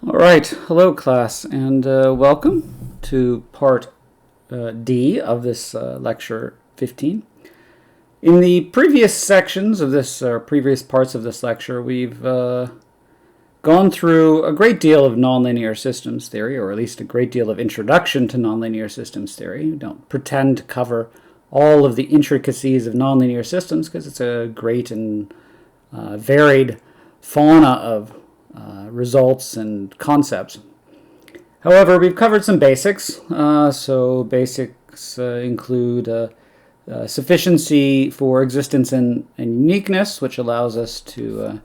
All right, hello class, and welcome to part D of this lecture 15. In the previous sections of this, previous parts of this lecture, we've gone through a great deal of nonlinear systems theory, or at least a great deal of introduction to nonlinear systems theory. We don't pretend to cover all of the intricacies of nonlinear systems because it's a great and varied fauna of results and concepts. However, we've covered some basics. So basics include sufficiency for existence and uniqueness, which allows us to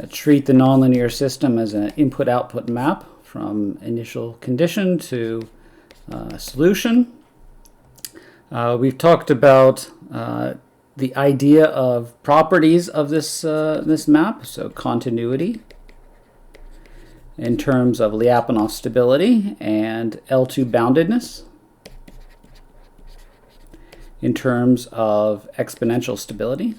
treat the nonlinear system as an input-output map from initial condition to solution. We've talked about the idea of properties of this map, so continuity in terms of Lyapunov stability and L2 boundedness in terms of exponential stability.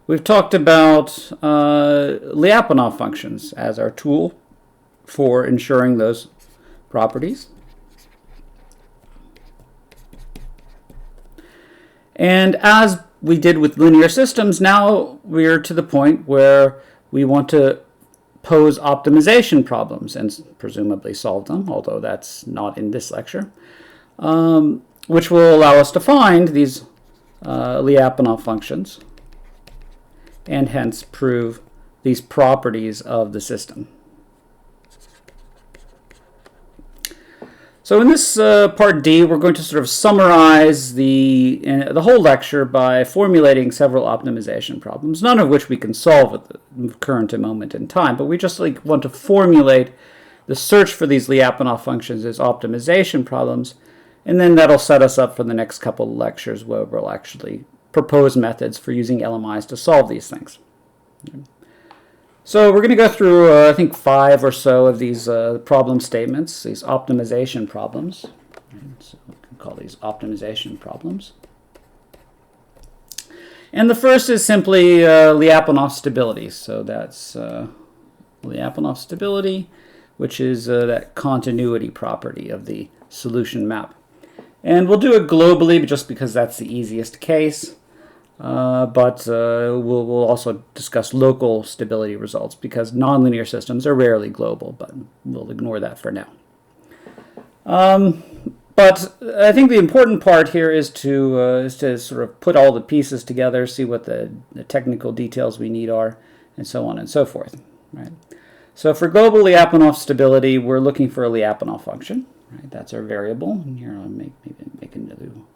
We've talked about Lyapunov functions as our tool for ensuring those properties. And as we did with linear systems, now we're to the point where we want to pose optimization problems and presumably solve them, although that's not in this lecture, which will allow us to find these Lyapunov functions and hence prove these properties of the system. So in this part D, we're going to sort of summarize the whole lecture by formulating several optimization problems, none of which we can solve at the current moment in time, but we just want to formulate the search for these Lyapunov functions as optimization problems, and then that'll set us up for the next couple of lectures where we'll actually propose methods for using LMIs to solve these things. So we're going to go through, I think, 5 or so of these problem statements, these optimization problems. So we can call these optimization problems. And the first is simply Lyapunov stability. So that's Lyapunov stability, which is that continuity property of the solution map. And we'll do it globally just because that's the easiest case. But we'll also discuss local stability results because nonlinear systems are rarely global, but we'll ignore that for now. But I think the important part here is to sort of put all the pieces together, see what the technical details we need are, and so on and so forth. Right? So for global Lyapunov stability, we're looking for a Lyapunov function. Right? That's our variable. And here I'll maybe make a new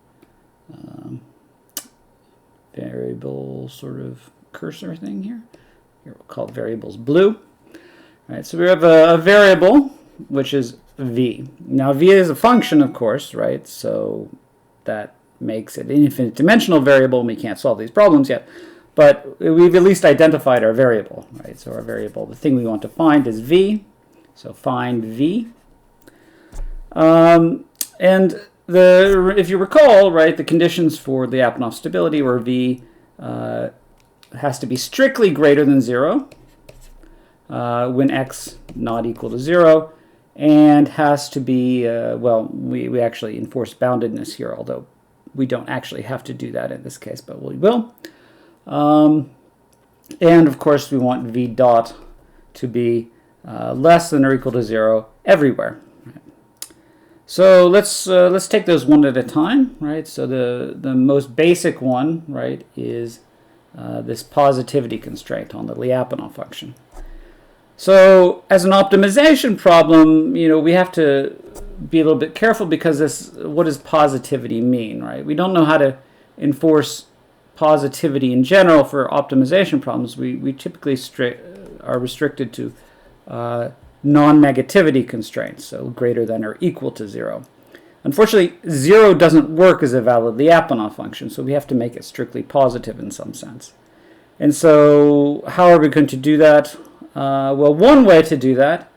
variable sort of cursor thing here. Here we'll call variables blue. All right, so we have a variable which is v. Now v is a function, of course, right? So that makes it an infinite dimensional variable, and we can't solve these problems yet. But we've at least identified our variable, right? So our variable, the thing we want to find is v. So find v. If you recall, right, the conditions for the Lyapunov stability were v has to be strictly greater than 0 when x not equal to 0, and has to be, well, we actually enforce boundedness here, although we don't actually have to do that in this case, but we will. And of course, we want v dot to be less than or equal to 0 everywhere. So let's take those one at a time, right? So the most basic one, right, is this positivity constraint on the Lyapunov function. So as an optimization problem, we have to be a little bit careful because what does positivity mean, right? We don't know how to enforce positivity in general for optimization problems. We typically are restricted to non-negativity constraints, so greater than or equal to 0. Unfortunately, 0 doesn't work as a valid Lyapunov function, so we have to make it strictly positive in some sense. And so how are we going to do that? Well, one way to do that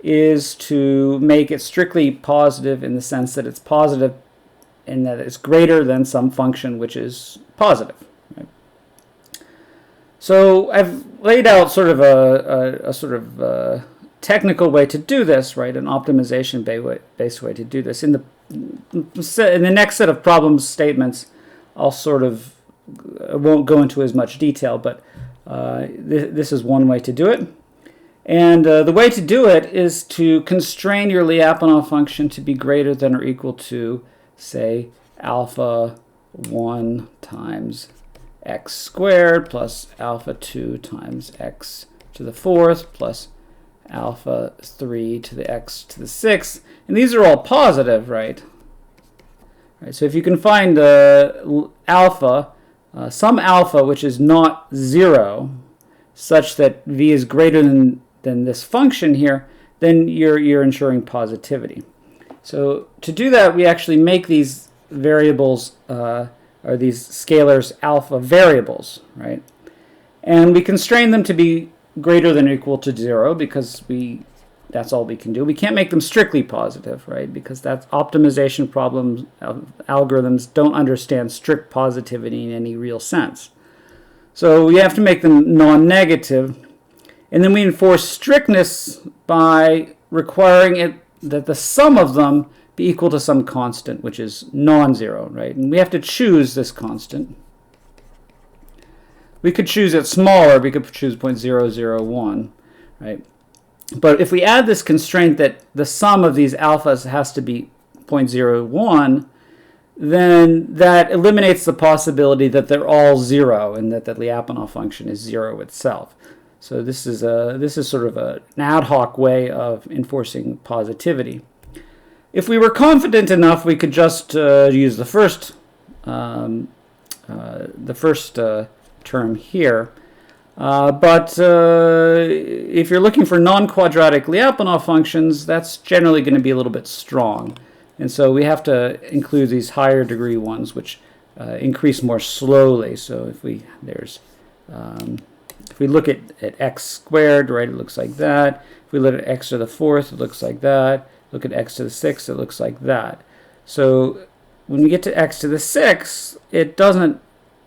is to make it strictly positive in the sense that it's positive and that it's greater than some function which is positive. Right? So I've laid out sort of a sort of technical way to do this, right? An optimization-based way to do this. In the next set of problem statements, I won't go into as much detail, but this is one way to do it. And the way to do it is to constrain your Lyapunov function to be greater than or equal to, say, alpha 1 times x squared plus alpha 2 times x to the 4th plus alpha 3 to the x to the 6th. And these are all positive, right? So if you can find alpha, some alpha which is not 0, such that v is greater than this function here, then you're ensuring positivity. So to do that, we actually make these variables or these scalars alpha variables, right? And we constrain them to be greater than or equal to 0 because that's all we can do. We can't make them strictly positive, right? Because that's optimization problems, algorithms don't understand strict positivity in any real sense. So we have to make them non-negative. And then we enforce strictness by requiring that the sum of them be equal to some constant, which is non-zero, right? And we have to choose this constant. We could choose it smaller. We could choose 0.001, right? But if we add this constraint that the sum of these alphas has to be 0.01, then that eliminates the possibility that they're all 0 and that the Lyapunov function is 0 itself. So this is sort of an ad hoc way of enforcing positivity. If we were confident enough, we could just use the first term here. But if you're looking for non-quadratic Lyapunov functions, that's generally going to be a little bit strong. And so we have to include these higher degree ones, which increase more slowly. So if we look at x squared, right, it looks like that. If we look at x to the 4th, it looks like that. Look at x to the 6th, it looks like that. So when we get to x to the 6th, it doesn't.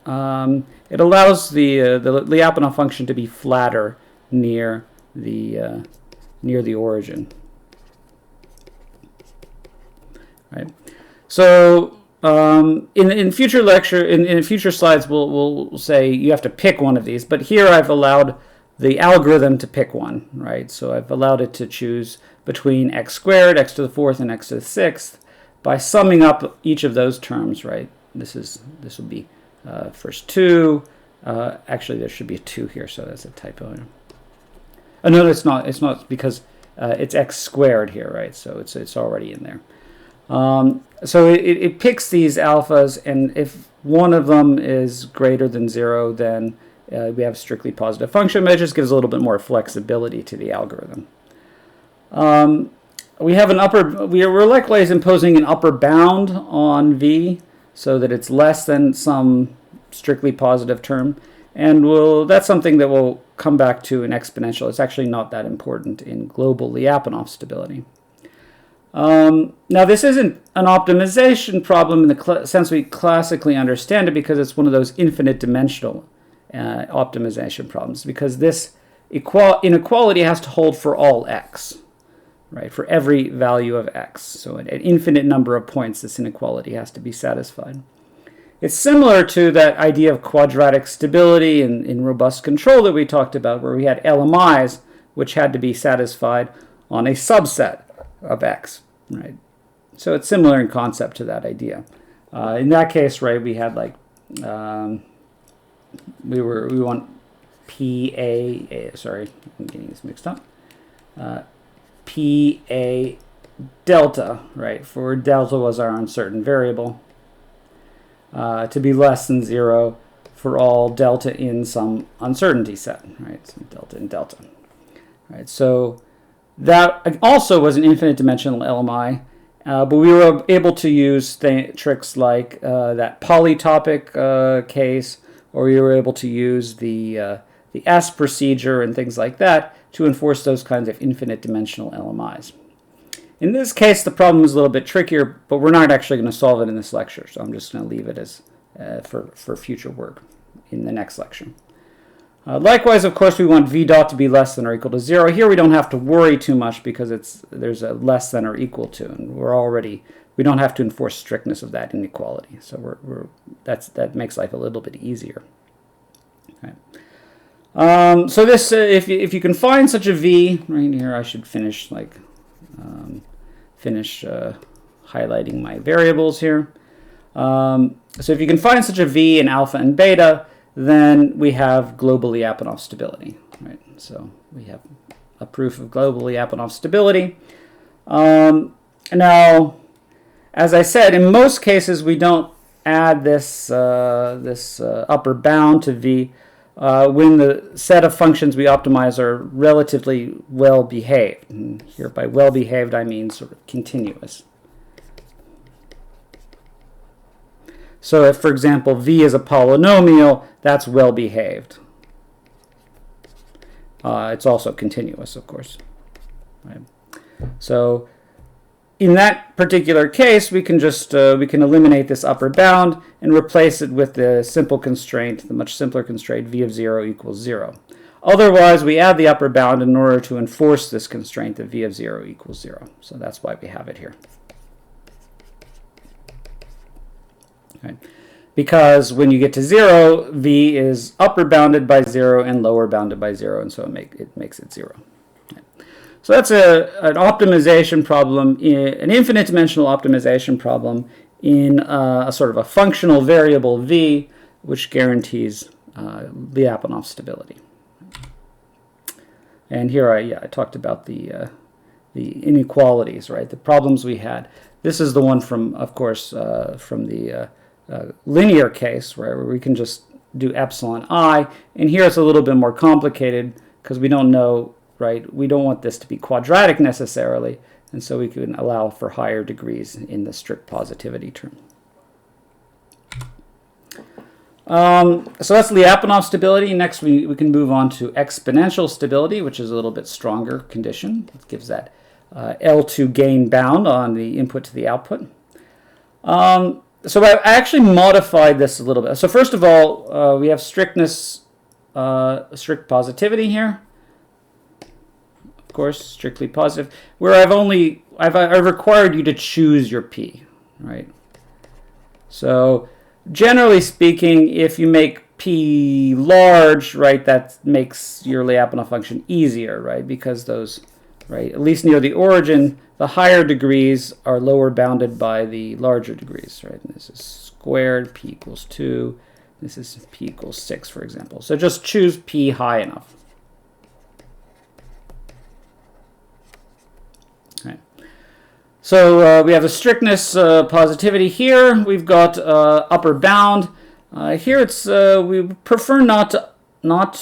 It allows the Lyapunov function to be flatter near the origin. Right. So in future lecture, in future slides, we'll say you have to pick one of these. But here I've allowed the algorithm to pick one, right? So I've allowed it to choose between x squared, x to the 4th, and x to the 6th by summing up each of those terms, right? This will be first 2. Actually, there should be a 2 here, so that's a typo. Oh, no, it's not. It's not because it's x squared here, right? So it's already in there. So it picks these alphas, and if one of them is greater than 0, then we have a strictly positive function, but it just gives a little bit more flexibility to the algorithm. We're likewise imposing an upper bound on v so that it's less than some strictly positive term, and that's something that we'll come back to in exponential. It's actually not that important in global Lyapunov stability. Now, this isn't an optimization problem in the sense we classically understand it, because it's one of those infinite dimensional optimization problems, because this inequality has to hold for all x, right, for every value of x. So at an infinite number of points, this inequality has to be satisfied. It's similar to that idea of quadratic stability in robust control that we talked about, where we had LMIs which had to be satisfied on a subset of x, right? So it's similar in concept to that idea. In that case, right, we had like we want sorry, I'm getting this mixed up. PA delta, right? For delta was our uncertain variable, to be less than 0 for all delta in some uncertainty set, right? So delta in delta, right? So that also was an infinite dimensional LMI, but we were able to use tricks like that polytopic case, or we were able to use the S procedure and things like that to enforce those kinds of infinite dimensional LMIs. In this case, the problem is a little bit trickier, but we're not actually going to solve it in this lecture, so I'm just going to leave it as for future work in the next lecture. Likewise, of course, we want v dot to be less than or equal to 0. Here we don't have to worry too much because there's a less than or equal to, and we don't have to enforce strictness of that inequality. So that makes life a little bit easier. Okay. So this, if you can find such a v, right here, I should finish highlighting my variables here. So if you can find such a v in alpha and beta, then we have global Lyapunov stability. Right? So we have a proof of global Lyapunov stability. Now, as I said, in most cases we don't add this upper bound to v when the set of functions we optimize are relatively well behaved. And here by well behaved I mean sort of continuous. So if, for example, v is a polynomial, that's well behaved. It's also continuous, of course. Right? So in that particular case, we can just we can eliminate this upper bound and replace it with the simple constraint, the much simpler constraint, v of 0 equals 0. Otherwise, we add the upper bound in order to enforce this constraint that v of 0 equals 0. So that's why we have it here. Okay. Because when you get to 0, v is upper bounded by 0 and lower bounded by 0, and so it makes it 0. Okay. So that's an optimization problem, an infinite dimensional optimization problem in a sort of a functional variable v, which guarantees Lyapunov stability. And here I talked about the inequalities, right? The problems we had. This is the one from, of course, from the linear case where we can just do epsilon I, and here it's a little bit more complicated because we don't know, right? We don't want this to be quadratic necessarily, and so we can allow for higher degrees in the strict positivity term. So that's Lyapunov stability. Next we can move on to exponential stability, which is a little bit stronger condition. It gives that L2 gain bound on the input to the output. So I actually modified this a little bit. So first of all, we have strictness, strict positivity here. Of course, strictly positive, where I've required you to choose your p, right? So generally speaking, if you make p large, right, that makes your Lyapunov function easier, right? Because those, right, at least near the origin, the higher degrees are lower bounded by the larger degrees, right? And this is squared, p equals 2. This is p equals 6, for example. So just choose p high enough. Okay. So we have a strictness positivity here. We've got upper bound. Here it's we prefer not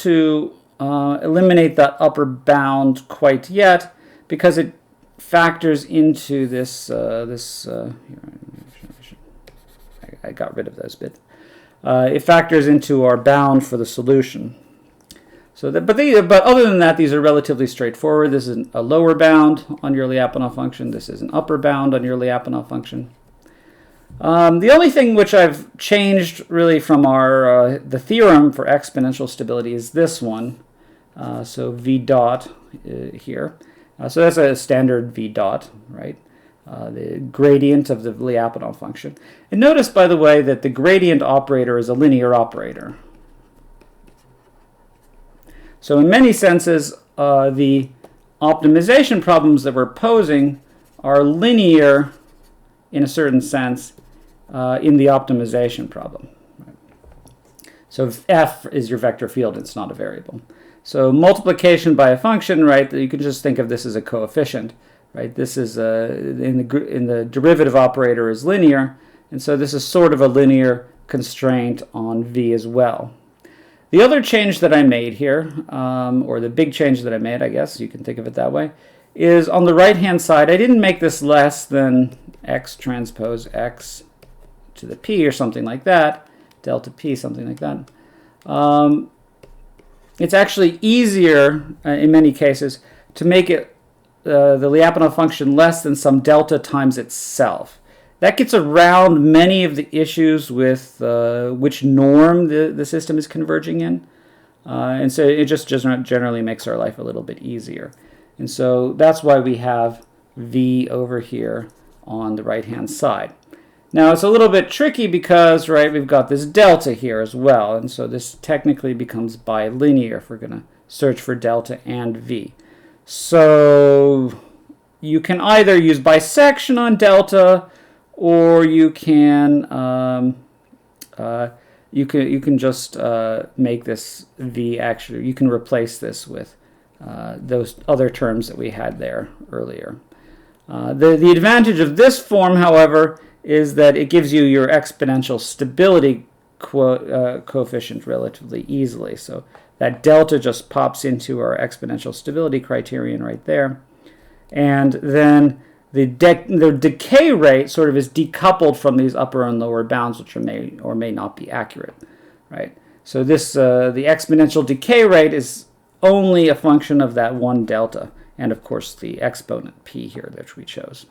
to eliminate that upper bound quite yet because it factors into this, here, I got rid of those bits. It factors into our bound for the solution. So but other than that, these are relatively straightforward. This is a lower bound on your Lyapunov function. This is an upper bound on your Lyapunov function. The only thing which I've changed really from our the theorem for exponential stability is this one. So v dot here. So that's a standard v dot, right? The gradient of the Lyapunov function. And notice, by the way, that the gradient operator is a linear operator. So in many senses, the optimization problems that we're posing are linear in a certain sense in the optimization problem. Right? So if f is your vector field, it's not a variable. So multiplication by a function, right? You can just think of this as a coefficient, right? This is in the derivative operator is linear, and so this is sort of a linear constraint on v as well. The other change that I made here, or the big change that I made, I guess you can think of it that way, is on the right-hand side. I didn't make this less than x transpose x to the p or something like that, delta p, something like that. It's actually easier in many cases to make it the Lyapunov function less than some delta times itself. That gets around many of the issues with which norm the system is converging in. And so it just generally makes our life a little bit easier. And so that's why we have V over here on the right-hand side. Now it's a little bit tricky because, right, we've got this delta here as well. And so this technically becomes bilinear if we're going to search for delta and V. So you can either use bisection on delta, or you can just make this V actually. You can replace this with those other terms that we had there earlier. The advantage of this form, however, is that it gives you your exponential stability coefficient relatively easily. So that delta just pops into our exponential stability criterion right there. And then the decay rate sort of is decoupled from these upper and lower bounds, which may or may not be accurate, right? So this the exponential decay rate is only a function of that one delta, and of course the exponent p here that we chose.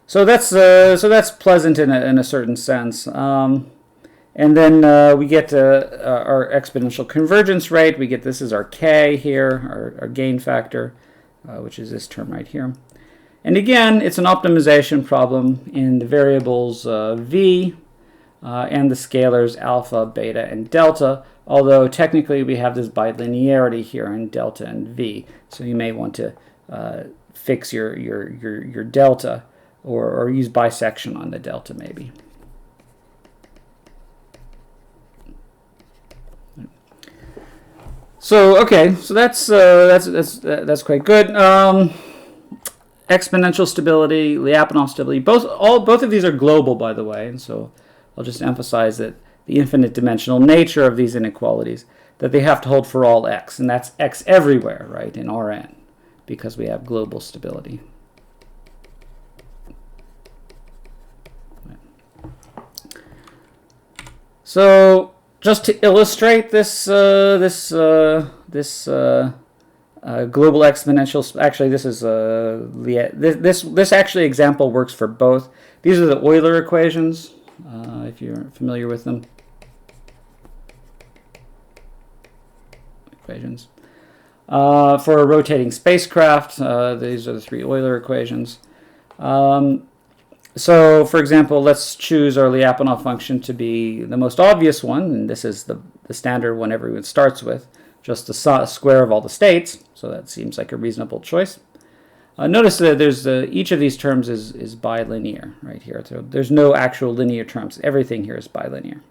So that's pleasant in a certain sense. And then we get our exponential convergence rate. We get this is our k here, our gain factor, which is this term right here. And again, it's an optimization problem in the variables v and the scalars alpha, beta, and delta, although technically we have this bilinearity here in delta and v. So you may want to fix your delta or use bisection on the delta maybe. So okay, so that's quite good. Exponential stability, Lyapunov stability, both of these are global, by the way, and so I'll just emphasize that the infinite dimensional nature of these inequalities, that they have to hold for all x, and that's x everywhere, right, in Rn, because we have global stability. So just to illustrate this global exponential, actually this is this actually example works for both. These are the Euler equations, if you're familiar with them. Equations for a rotating spacecraft. These are the three Euler equations. So, for example, let's choose our Lyapunov function to be the most obvious one, and this is the standard one everyone starts with, just the square of all the states, so that seems like a reasonable choice. Notice that there's each of these terms is bilinear right here. So there's no actual linear terms. Everything here is bilinear.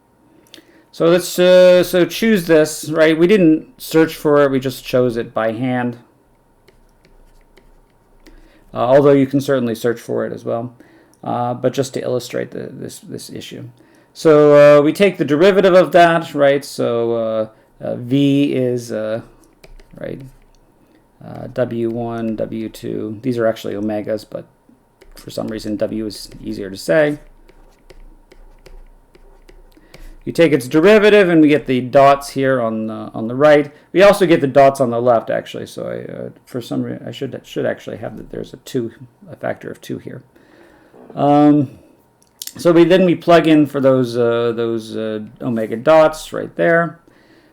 So let's so choose this, right? We didn't search for it, we just chose it by hand. Although you can certainly search for it as well. But just to illustrate this issue. So we take the derivative of that, right? So V is, right, W1, W2. These are actually omegas, but for some reason W is easier to say. You take its derivative, and we get the dots here on the right. We also get the dots on the left, actually. So for some reason, I should actually have that. There's a factor of 2 here. So we plug in for those omega dots right there.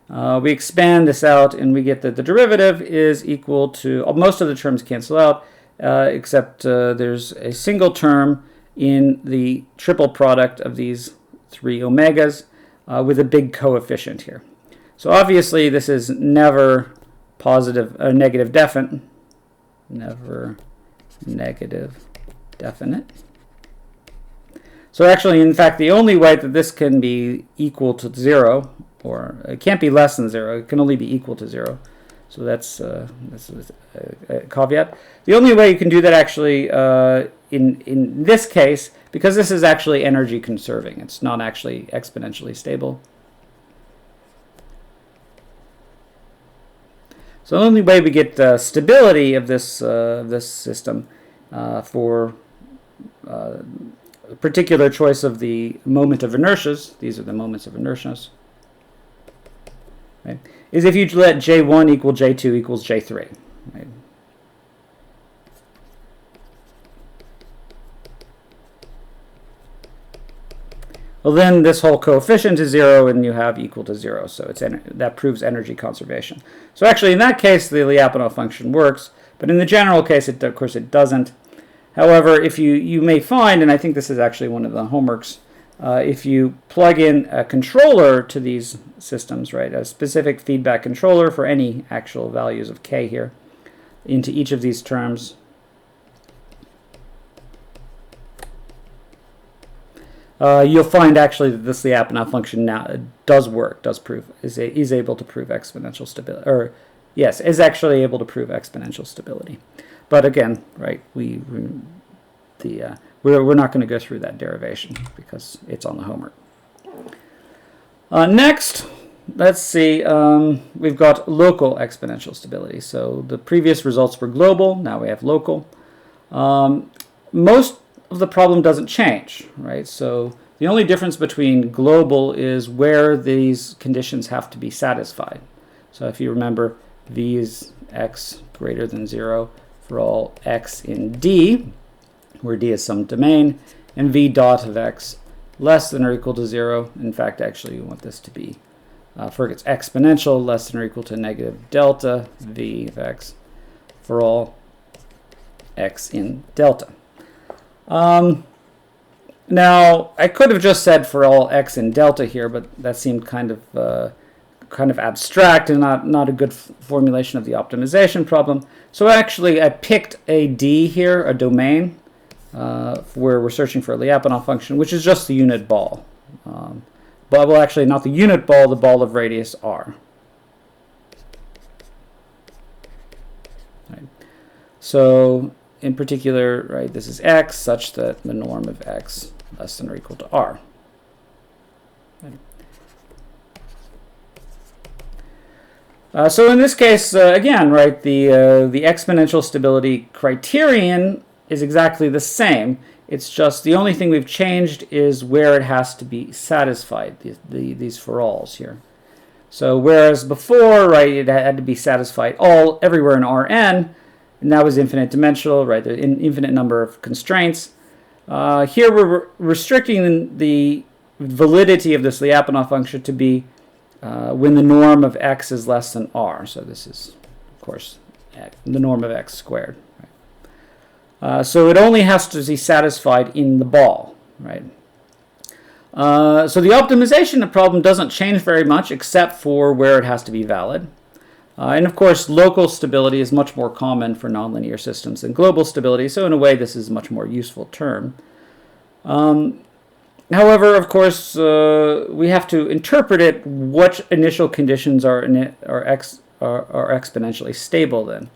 We expand this out, and we get that the derivative is equal to, most of the terms cancel out, except there's a single term in the triple product of these 3 omegas with a big coefficient here. So obviously this is never negative definite. Never negative definite. So actually, in fact, the only way that this can be equal to 0, or it can't be less than 0, it can only be equal to 0. So that's a caveat. The only way you can do that actually in this case, because this is actually energy conserving, it's not actually exponentially stable. So the only way we get stability of this system for a particular choice of the moment of inertias, these are the moments of inertias, right, is if you let J1 equal J2 equals J3. Right? well, then this whole coefficient is 0, and you have equal to 0. So that proves energy conservation. So actually, in that case, the Lyapunov function works. But in the general case, of course, it doesn't. However, if you may find, and I think this is actually one of the homeworks, if you plug in a controller to these systems, right, a specific feedback controller for any actual values of k here, into each of these terms, you'll find actually that this Lyapunov function now does work, is able to prove exponential stability, or yes, is actually able to prove exponential stability. But again, right, we're not going to go through that derivation because it's on the homework. Next, let's see, we've got local exponential stability. So the previous results were global, now we have local. Most of the problem doesn't change, right? So the only difference between global is where these conditions have to be satisfied. So if you remember, v is x greater than 0 for all x in D, where D is some domain, and v dot of x less than or equal to 0. In fact, actually, you want this to be, for its exponential, less than or equal to negative delta v of x for all x in delta. Now, I could have just said for all x in delta here, but that seemed kind of abstract and not a good formulation of the optimization problem. So actually, I picked a D here, a domain, where we're searching for a Lyapunov function, which is just the unit ball. But well, actually, not the unit ball, the ball of radius r. Right. So in particular, right, this is x such that the norm of x less than or equal to r. So in this case, again, right, the exponential stability criterion is exactly the same. It's just the only thing we've changed is where it has to be satisfied, these for alls here. So whereas before, right, it had to be satisfied everywhere in Rn, and that was infinite dimensional, right, the infinite number of constraints. Here we're restricting the validity of this Lyapunov function to be when the norm of x is less than r. So this is, of course, the norm of x squared. Right? So it only has to be satisfied in the ball, right? So the optimization problem doesn't change very much except for where it has to be valid. And of course, local stability is much more common for nonlinear systems than global stability, so in a way this is a much more useful term. However, of course, we have to interpret it what initial conditions are exponentially stable then.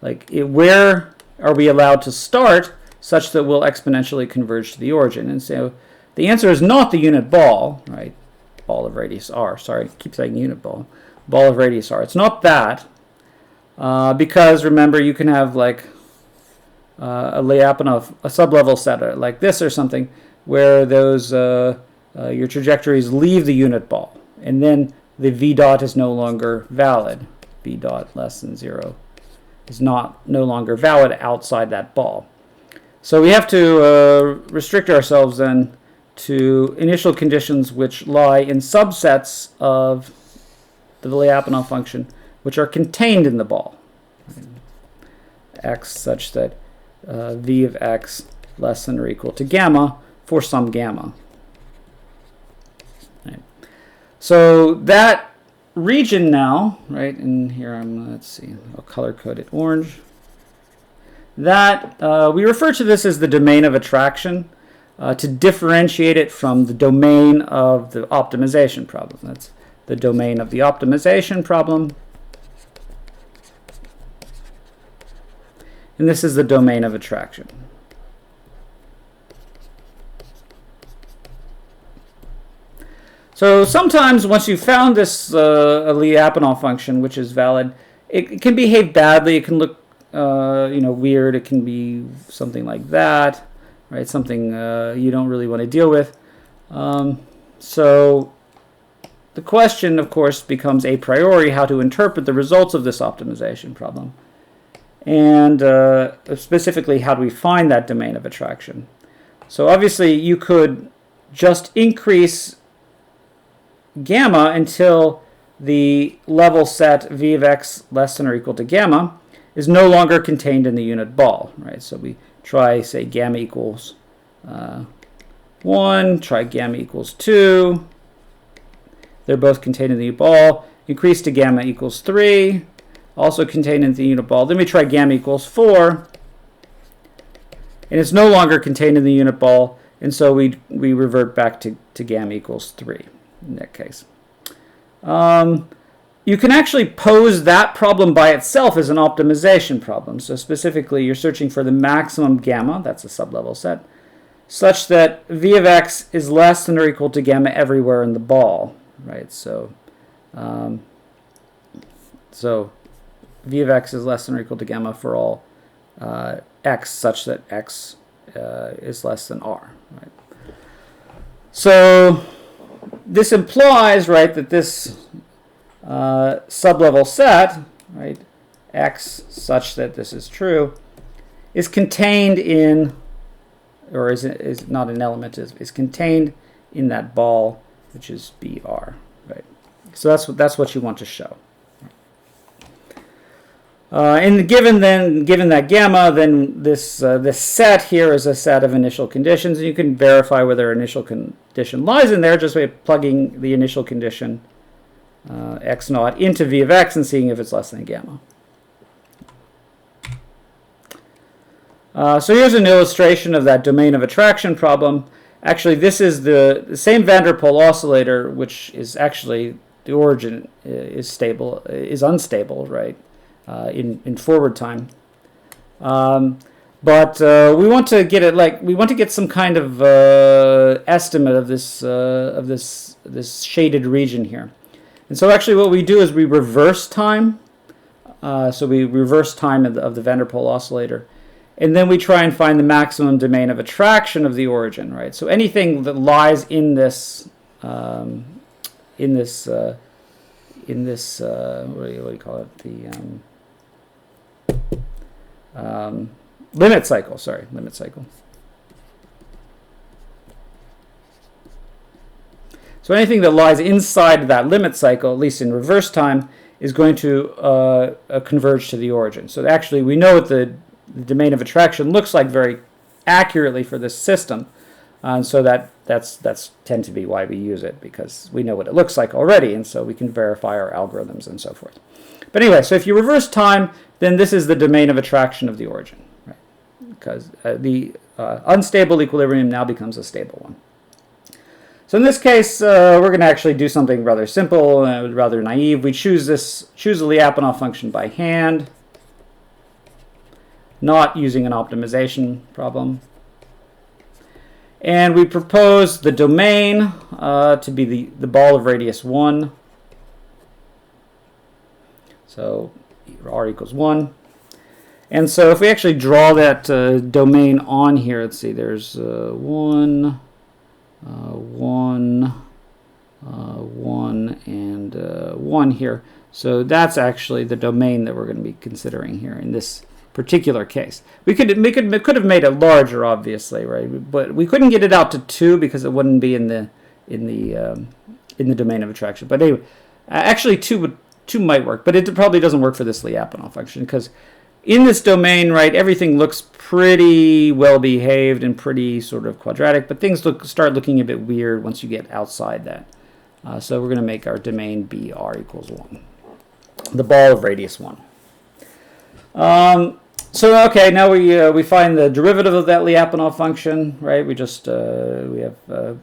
Like, where are we allowed to start such that we'll exponentially converge to the origin? And so the answer is not the unit ball, right? Ball of radius r. Sorry, I keep saying unit ball. Ball of radius r. It's not that, because remember, you can have like a Lyapunov, a sublevel set like this or something, where those your trajectories leave the unit ball, and then the v dot is no longer valid. V dot less than 0 is no longer valid outside that ball. So we have to restrict ourselves then to initial conditions which lie in subsets of the Lyapunov function, which are contained in the ball. X such that v of x less than or equal to gamma for some gamma. Right. So that region now, right, and here let's see, I'll color code it orange. That, we refer to this as the domain of attraction to differentiate it from the domain of the optimization problem. That's the domain of the optimization problem. And this is the domain of attraction. So sometimes once you've found this a Lyapunov function which is valid, it can behave badly. It can look weird. It can be something like that, right? Something you don't really want to deal with. So the question, of course, becomes a priori how to interpret the results of this optimization problem. And specifically, how do we find that domain of attraction? So obviously, you could just increase gamma until the level set v of x less than or equal to gamma is no longer contained in the unit ball, right? So we try, say, gamma equals 1, try gamma equals 2. They're both contained in the unit ball. Increase to gamma equals 3, also contained in the unit ball. Then we try gamma equals 4, and it's no longer contained in the unit ball, and so we revert back to gamma equals 3 in that case. You can actually pose that problem by itself as an optimization problem. So specifically, you're searching for the maximum gamma, that's a sublevel set, such that v of x is less than or equal to gamma everywhere in the ball, right? So v of x is less than or equal to gamma for all x, such that x is less than r, right? So this implies, right, that this sublevel set, right, x such that this is true, is contained in, or is not an element, is contained in that ball, which is BR, right? So that's what you want to show. And given that gamma, then this set here is a set of initial conditions, and you can verify whether initial condition lies in there just by plugging the initial condition x naught into v of x and seeing if it's less than gamma. So here's an illustration of that domain of attraction problem. Actually, this is the same van der Pol oscillator, which is actually the origin is unstable, right? In forward time, but we want to get it we want to get some kind of estimate of this shaded region here, and so actually what we do is we reverse time. So we reverse time of the van der Pol oscillator, and then we try and find the maximum domain of attraction of the origin, right? So anything that lies in this what do you call it, the limit cycle, limit cycle. So anything that lies inside that limit cycle, at least in reverse time, is going to converge to the origin. So actually we know what the domain of attraction looks like very accurately for this system. And so that's tend to be why we use it, because we know what it looks like already, and so we can verify our algorithms and so forth. But anyway, so if you reverse time, then this is the domain of attraction of the origin, right? Because the unstable equilibrium now becomes a stable one. So in this case, we're going to actually do something rather simple, rather naive. We choose the Lyapunov function by hand, not using an optimization problem. And we propose the domain to be the ball of radius 1. So r equals 1. And so if we actually draw that domain on here, let's see, there's 1, 1, 1, and 1 here. So that's actually the domain that we're going to be considering here in this particular case. We could have made it larger, obviously, right? But we couldn't get it out to 2 because it wouldn't be in the domain of attraction. But anyway, actually 2 might work, but it probably doesn't work for this Lyapunov function, because in this domain, right, everything looks pretty well behaved and pretty sort of quadratic, but things start looking a bit weird once you get outside that. So we're going to make our domain be r equals 1, the ball of radius 1. So okay, now we find the derivative of that Lyapunov function, right? We just we have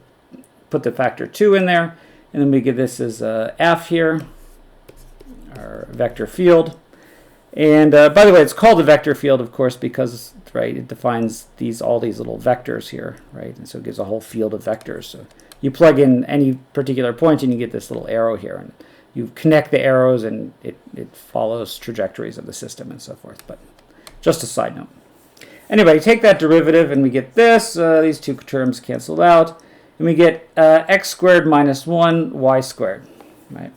put the factor 2 in there, and then we get this as f here, our vector field. And by the way, it's called a vector field, of course, because it defines all these little vectors here, right? And so it gives a whole field of vectors. So you plug in any particular point, and you get this little arrow here, and you connect the arrows, and it follows trajectories of the system and so forth. But just a side note. Anyway, you take that derivative, and we get this. These two terms cancel out, and we get x squared minus 1 y squared, right?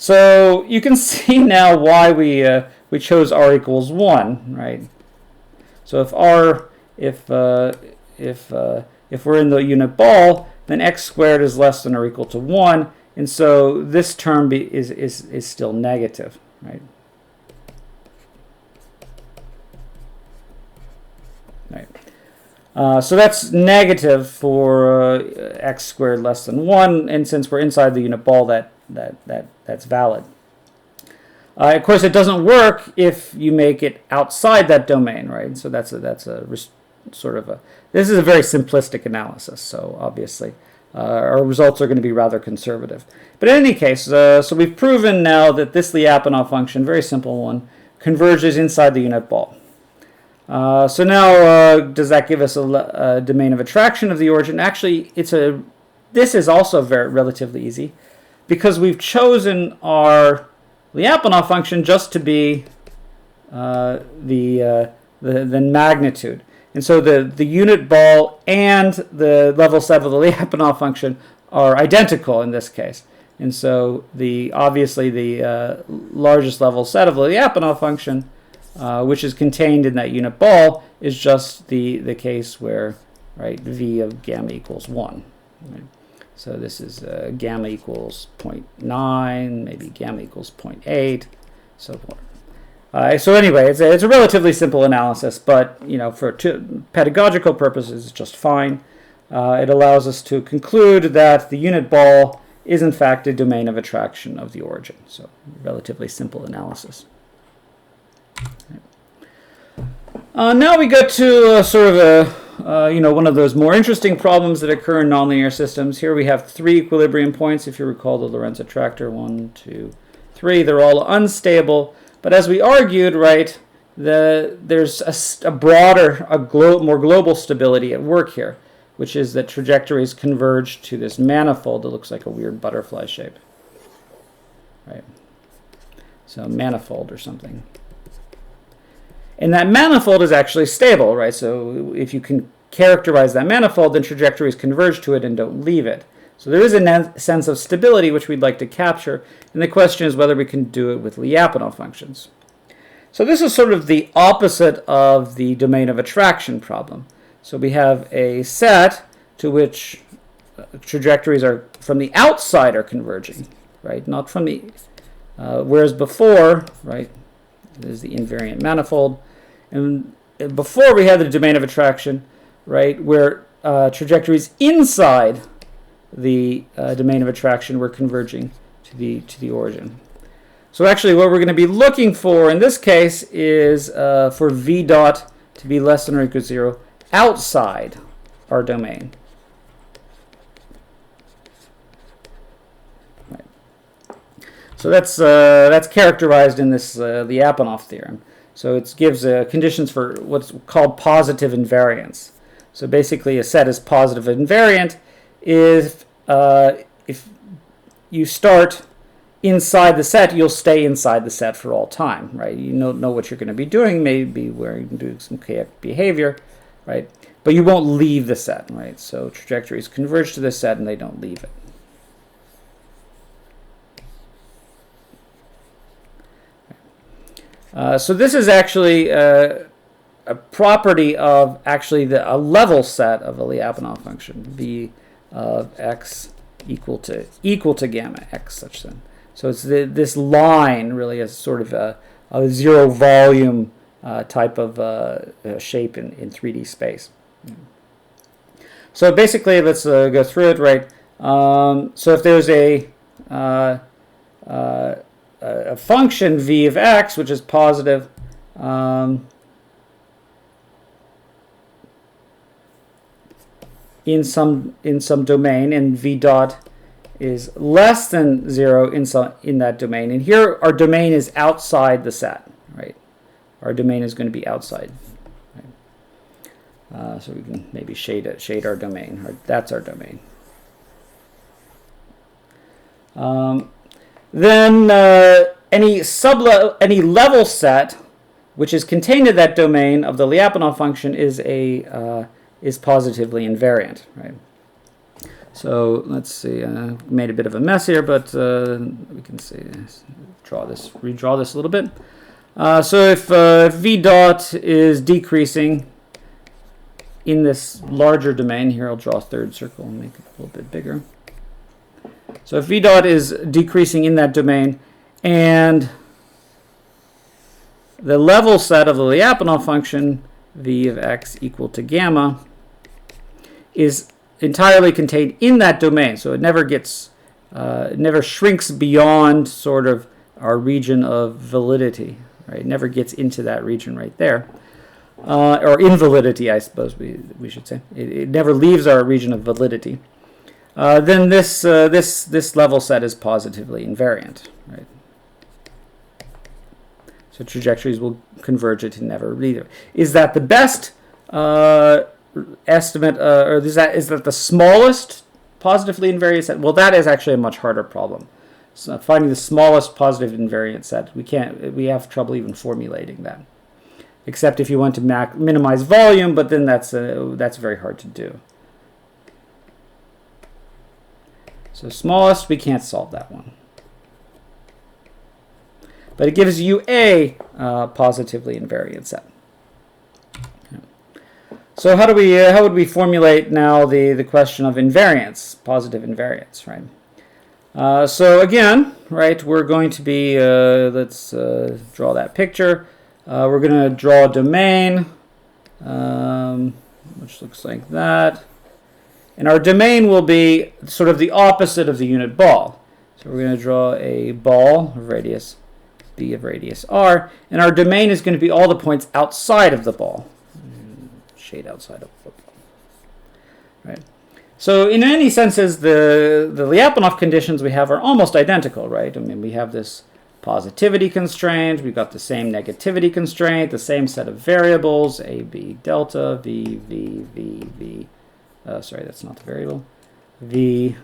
So you can see now why we chose r equals 1, right? So if if we're in the unit ball, then x squared is less than or equal to 1, and so this term is still negative, right? So that's negative for x squared less than 1, and since we're inside the unit ball, that's valid. Of course, it doesn't work if you make it outside that domain, right? So this is a very simplistic analysis. So obviously, our results are going to be rather conservative. But in any case, so we've proven now that this Lyapunov function, very simple one, converges inside the unit ball. So now, does that give us a domain of attraction of the origin? Actually, this is also relatively easy, because we've chosen our Lyapunov function just to be the magnitude, and so the unit ball and the level set of the Lyapunov function are identical in this case, and so obviously the largest level set of the Lyapunov function, which is contained in that unit ball, is just the case where, right, v of gamma equals 1. Right? So this is gamma equals 0.9, maybe gamma equals 0.8, so forth. So anyway, it's a relatively simple analysis, but for pedagogical purposes, it's just fine. It allows us to conclude that the unit ball is in fact a domain of attraction of the origin. So relatively simple analysis. Now we go to sort of one of those more interesting problems that occur in nonlinear systems. Here we have 3 equilibrium points. If you recall the Lorentz attractor, 1, 2, 3, they're all unstable. But as we argued, right, there's a broader, more global stability at work here, which is that trajectories converge to this manifold that looks like a weird butterfly shape, right? So manifold or something. And that manifold is actually stable, right? So if you can characterize that manifold, then trajectories converge to it and don't leave it. So there is a sense of stability which we'd like to capture, and the question is whether we can do it with Lyapunov functions. So this is sort of the opposite of the domain of attraction problem. So we have a set to which trajectories are from the outside are converging, right? Not from the, whereas before, right, there's the invariant manifold. And before we had the domain of attraction, right, where trajectories inside the domain of attraction were converging to the origin. So actually what we're going to be looking for in this case is for v dot to be less than or equal to 0 outside our domain. Right. So that's characterized in this Lyapunov theorem. So it gives conditions for what's called positive invariance. So basically a set is positive invariant if you start inside the set, you'll stay inside the set for all time, right? You know what you're going to be doing, maybe where you can do some chaotic behavior, right? But you won't leave the set, right? So trajectories converge to the set and they don't leave it. So this is actually a property of actually a level set of a Lyapunov function, v of x equal to gamma x such then. So it's this line really is sort of a zero volume type of shape in 3D space. So basically, let's go through it, right? So if there's a function v of x, which is positive, in some domain, and v dot is less than 0 in that domain, and here our domain is outside the set, right? Our domain is going to be outside. Right? So we can maybe shade our domain. That's our domain. Then any level set which is contained in that domain of the Lyapunov function is positively invariant, right? So let's see. I made a bit of a mess here, but we can see. Redraw this a little bit. So if v dot is decreasing in this larger domain, here I'll draw a third circle and make it a little bit bigger. So if v dot is decreasing in that domain, and the level set of the Lyapunov function, v of x equal to gamma, is entirely contained in that domain. So it never gets, never shrinks beyond sort of our region of validity, right? It never gets into that region right there. Or invalidity, I suppose we should say. It never leaves our region of validity. Then this level set is positively invariant, right? So trajectories will converge it to never leave. Is that the best estimate, or is that the smallest positively invariant set? Well, that is actually a much harder problem. So finding the smallest positive invariant set, we have trouble even formulating that. Except if you want to minimize volume, but then that's very hard to do. So smallest, we can't solve that one. But it gives you a positively invariant set. So how would we formulate now the question of invariance, positive invariance, right? So again, right, we're going to be, let's draw that picture. We're going to draw a domain, which looks like that. And our domain will be sort of the opposite of the unit ball. So we're going to draw a ball of radius b of radius r. And our domain is going to be all the points outside of the ball. Shade outside of the ball. Right. So in many senses, the Lyapunov conditions we have are almost identical, right? I mean, we have this positivity constraint, we've got the same negativity constraint, the same set of variables, a, b, delta, v, sorry, that's not the variable, v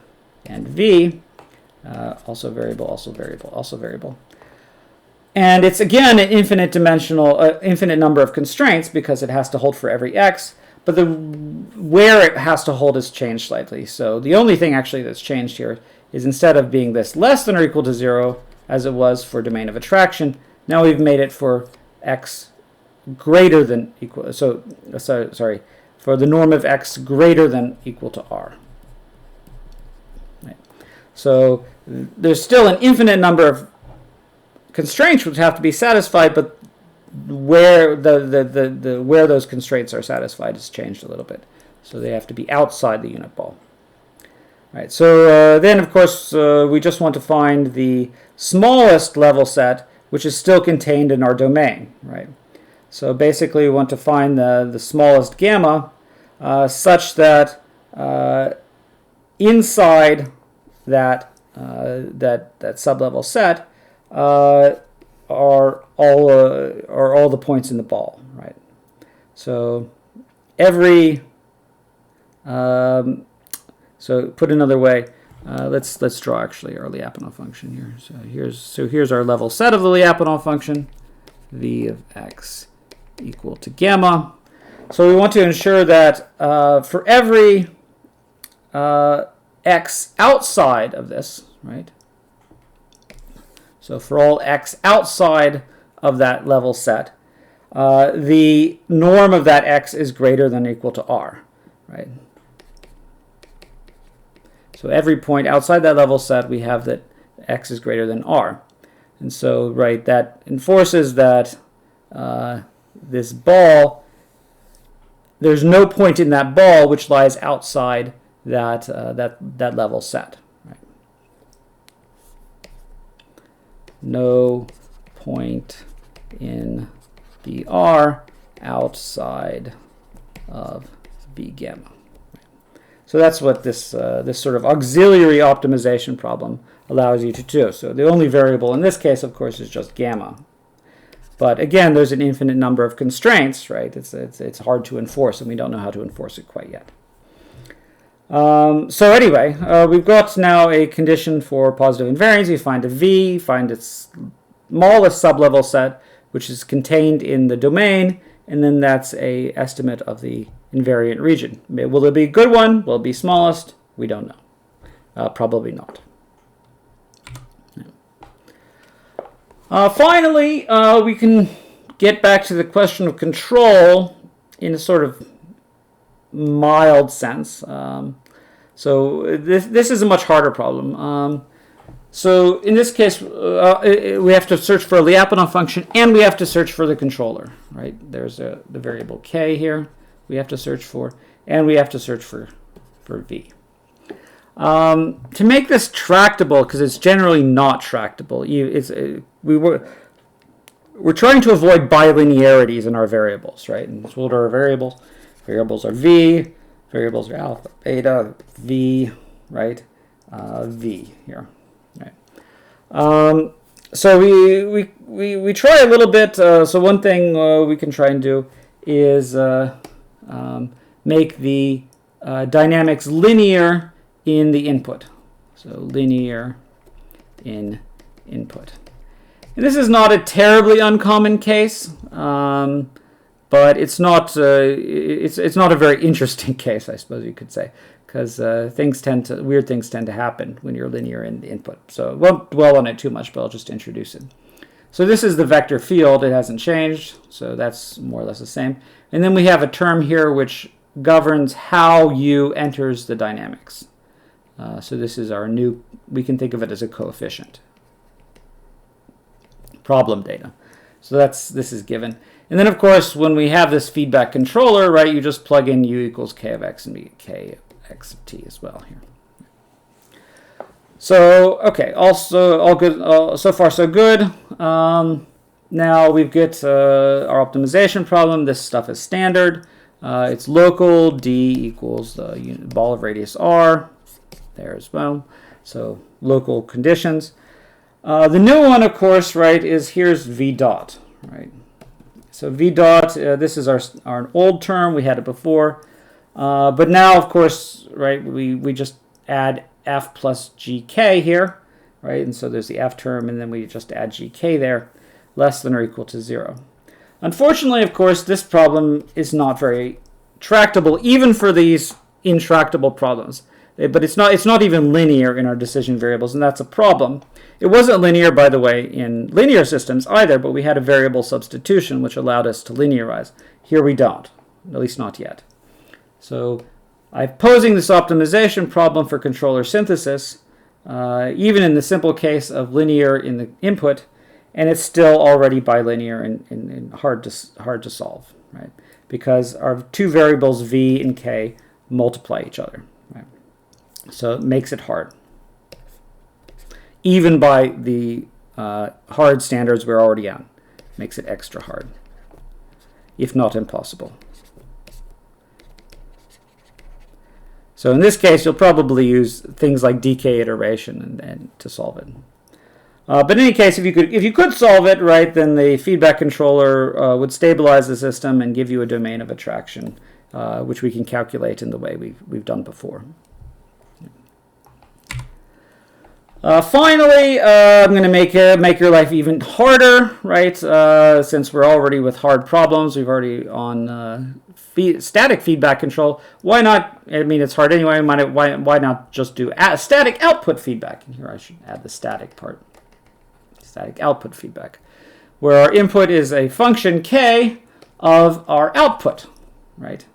and v, also variable, also variable, also variable. And it's, again, an infinite dimensional, infinite number of constraints because it has to hold for every x, but where it has to hold has changed slightly. So the only thing actually that's changed here is instead of being this less than or equal to 0, as it was for domain of attraction, now we've made it for x greater than equal, sorry, for the norm of x greater than equal to r. Right. So there's still an infinite number of constraints which have to be satisfied, but where where those constraints are satisfied has changed a little bit. So they have to be outside the unit ball. Right. So then, of course, we just want to find the smallest level set, which is still contained in our domain. Right. So basically, we want to find the smallest gamma, such that inside that sublevel set are all the points in the ball, right? So every so put another way, let's draw actually our Lyapunov function here. So here's our level set of the Lyapunov function, v of x equal to gamma. So we want to ensure that for every x outside of this, right? So for all x outside of that level set, the norm of that x is greater than or equal to r, right? So every point outside that level set, we have that x is greater than r. And so, right, that enforces that this ball, there's no point in that ball which lies outside that level set. Right? No point in BR outside of B gamma. So that's what this this sort of auxiliary optimization problem allows you to do. So the only variable in this case, of course, is just gamma. But again, there's an infinite number of constraints, right? It's hard to enforce, and we don't know how to enforce it quite yet. So anyway, we've got now a condition for positive invariance. You find a V, find its smallest sublevel set, which is contained in the domain, and then that's a estimate of the invariant region. Will it be a good one? Will it be smallest? We don't know. Probably not. Finally, we can get back to the question of control in a sort of mild sense. So this is a much harder problem. So in this case, we have to search for a Lyapunov function, and we have to search for the controller, right? There's the variable k here we have to search for, and we have to search for v. To make this tractable, because it's generally not tractable, we're trying to avoid bilinearities in our variables, right? And what are our variables? Variables are v, variables are alpha, beta, v, right? V here, right? So we try a little bit. So one thing we can try and do is make the dynamics linear in the input. So linear in input. And this is not a terribly uncommon case, but it's not it's not a very interesting case, I suppose you could say, because weird things tend to happen when you're linear in the input. So I won't dwell on it too much, but I'll just introduce it. So this is the vector field. It hasn't changed, so that's more or less the same. And then we have a term here which governs how u enters the dynamics. So this is our new, we can think of it as a coefficient. Problem data. So this is given. And then of course when we have this feedback controller, right, you just plug in u equals k of x and we get k of x of t as well here. So okay, also all good, so far so good. Now we've got our optimization problem. This stuff is standard. It's local, d equals the ball of radius r there as well. So local conditions. The new one, of course, right, is here's v dot, right? So v dot, this is our old term. We had it before. But now, of course, right, we just add f plus gk here, right? And so there's the f term, and then we just add gk there, less than or equal to 0. Unfortunately, of course, this problem is not very tractable, even for these intractable problems. But it's not even linear in our decision variables, and that's a problem. It wasn't linear, by the way, in linear systems either, but we had a variable substitution which allowed us to linearize. Here we don't, at least not yet. So I'm posing this optimization problem for controller synthesis, even in the simple case of linear in the input, and it's still already bilinear and hard to solve, right? Because our two variables v and k multiply each other, right? So it makes it hard, even by the hard standards we're already on. Makes it extra hard, if not impossible. So in this case, you'll probably use things like decay iteration and to solve it. But in any case, if you could solve it, right, then the feedback controller would stabilize the system and give you a domain of attraction, which we can calculate in the way we've done before. Finally, I'm going to make your life even harder, right? Since we're already with hard problems, we've already on static feedback control. Why not? I mean, it's hard anyway. Why not just do static output feedback? And here I should add the static part. Static output feedback, where our input is a function k of our output, right?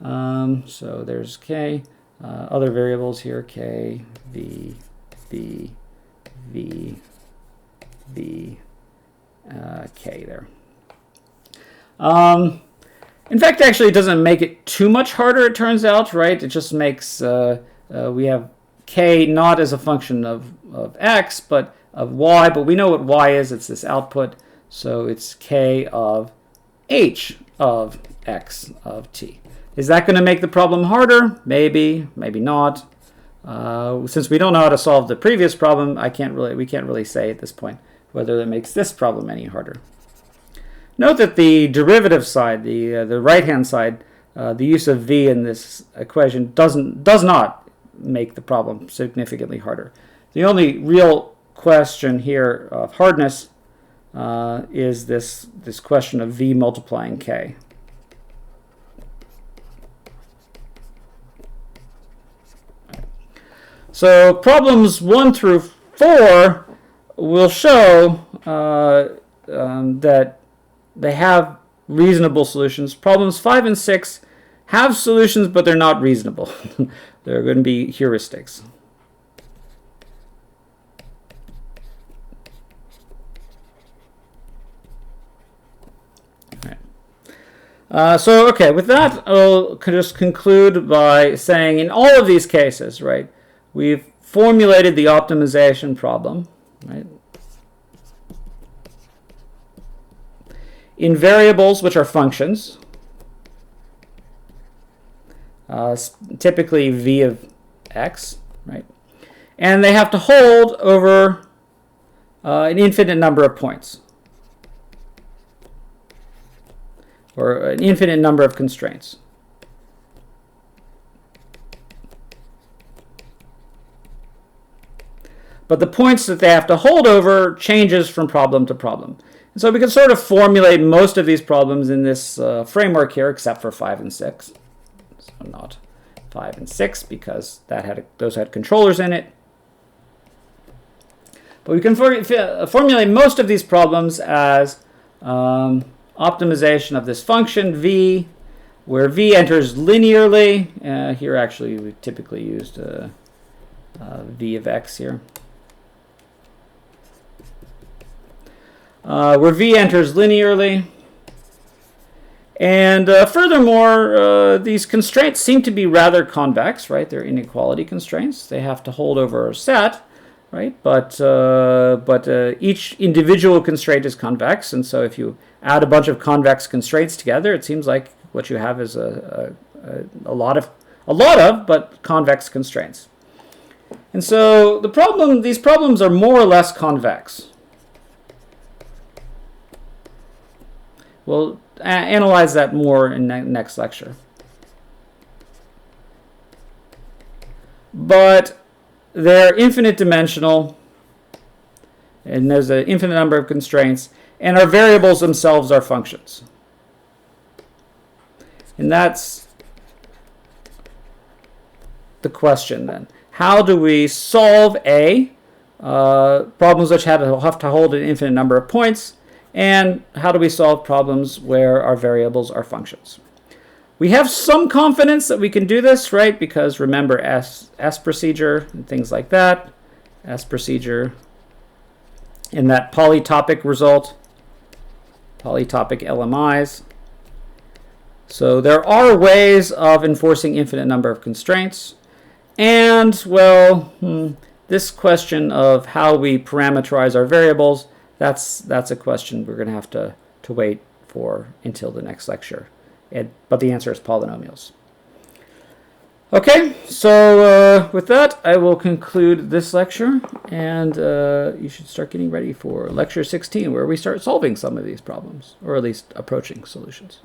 So there's k, other variables here, k, v, v, v, v, k there. In fact, actually, it doesn't make it too much harder, it turns out, right? It just makes, we have k not as a function of x, but of y, but we know what y is. It's this output, so it's k of h of x of t. Is that going to make the problem harder? Maybe, maybe not. Since we don't know how to solve the previous problem, we can't really say at this point whether that makes this problem any harder. Note that the derivative side, the right-hand side, the use of v in this equation does not make the problem significantly harder. The only real question here of hardness is this question of v multiplying k. So problems 1 through 4 will show that they have reasonable solutions. Problems 5 and 6 have solutions, but they're not reasonable. They're going to be heuristics. So, okay, with that, I'll just conclude by saying in all of these cases, right, we've formulated the optimization problem, right, in variables which are functions, typically v of x, right, and they have to hold over an infinite number of points, or an infinite number of constraints. But the points that they have to hold over changes from problem to problem. And so we can sort of formulate most of these problems in this framework here, except for 5 and 6. So not 5 and 6 because those had controllers in it. But we can formulate most of these problems as optimization of this function v, where v enters linearly. Here actually we typically used v of x here. Where v enters linearly. And furthermore, these constraints seem to be rather convex, right? They're inequality constraints. They have to hold over a set, right? But each individual constraint is convex, and so if you add a bunch of convex constraints together, it seems like what you have is a lot of but convex constraints. And so these problems are more or less convex. We'll analyze that more in next lecture. But they're infinite dimensional, and there's an infinite number of constraints, and our variables themselves are functions. And that's the question then. How do we solve problems which have to hold an infinite number of points, and how do we solve problems where our variables are functions? We have some confidence that we can do this, right? Because remember S procedure and things like that. S procedure in that polytopic result, polytopic LMIs. So there are ways of enforcing infinite number of constraints. And, well, this question of how we parameterize our variables, that's a question we're going to have to wait for until the next lecture. But the answer is polynomials. Okay, so with that, I will conclude this lecture, and you should start getting ready for lecture 16, where we start solving some of these problems, or at least approaching solutions.